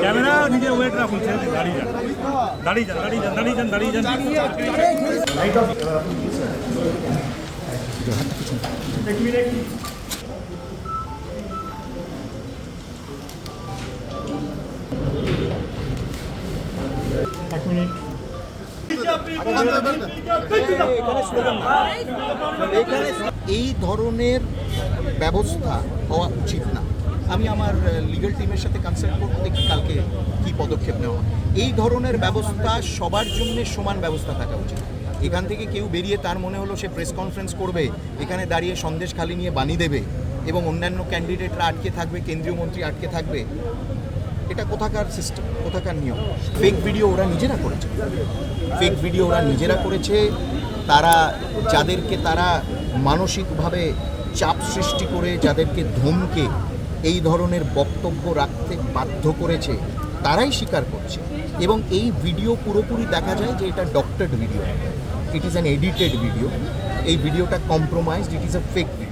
Camera নিজে wait রাখুন, দাঁড়িয়ে যান। এই ধরনের ব্যবস্থা হওয়া উচিত না। আমি আমার লিগ্যাল টিমের সাথে কনসাল্ট করব, দেখি কালকে কী পদক্ষেপ নেওয়া। এই ধরনের ব্যবস্থা সবার জন্য সমান ব্যবস্থা থাকা উচিত। এখান থেকে কেউ বেরিয়ে তার মনে হলো সে প্রেস কনফারেন্স করবে, এখানে দাঁড়িয়ে সন্দেশ খালি নিয়ে বানিয়ে দেবে এবং অন্যান্য ক্যান্ডিডেটরা আটকে থাকবে, কেন্দ্রীয় মন্ত্রী আটকে থাকবে, এটা কোথাকার সিস্টেম, কোথাকার নিয়ম? ফেক ভিডিও ওরা নিজেরা করেছে। তারা যাদেরকে তারা মানসিকভাবে চাপ সৃষ্টি করে, যাদেরকে ধমকে এই ধরনের বক্তব্য রাখতে বাধ্য করেছে, তারাই স্বীকার করছে। এবং এই ভিডিও পুরোপুরি দেখা যায় যে এটা doctored video, it is an edited video. এই ভিডিওটা compromised, it is a fake video.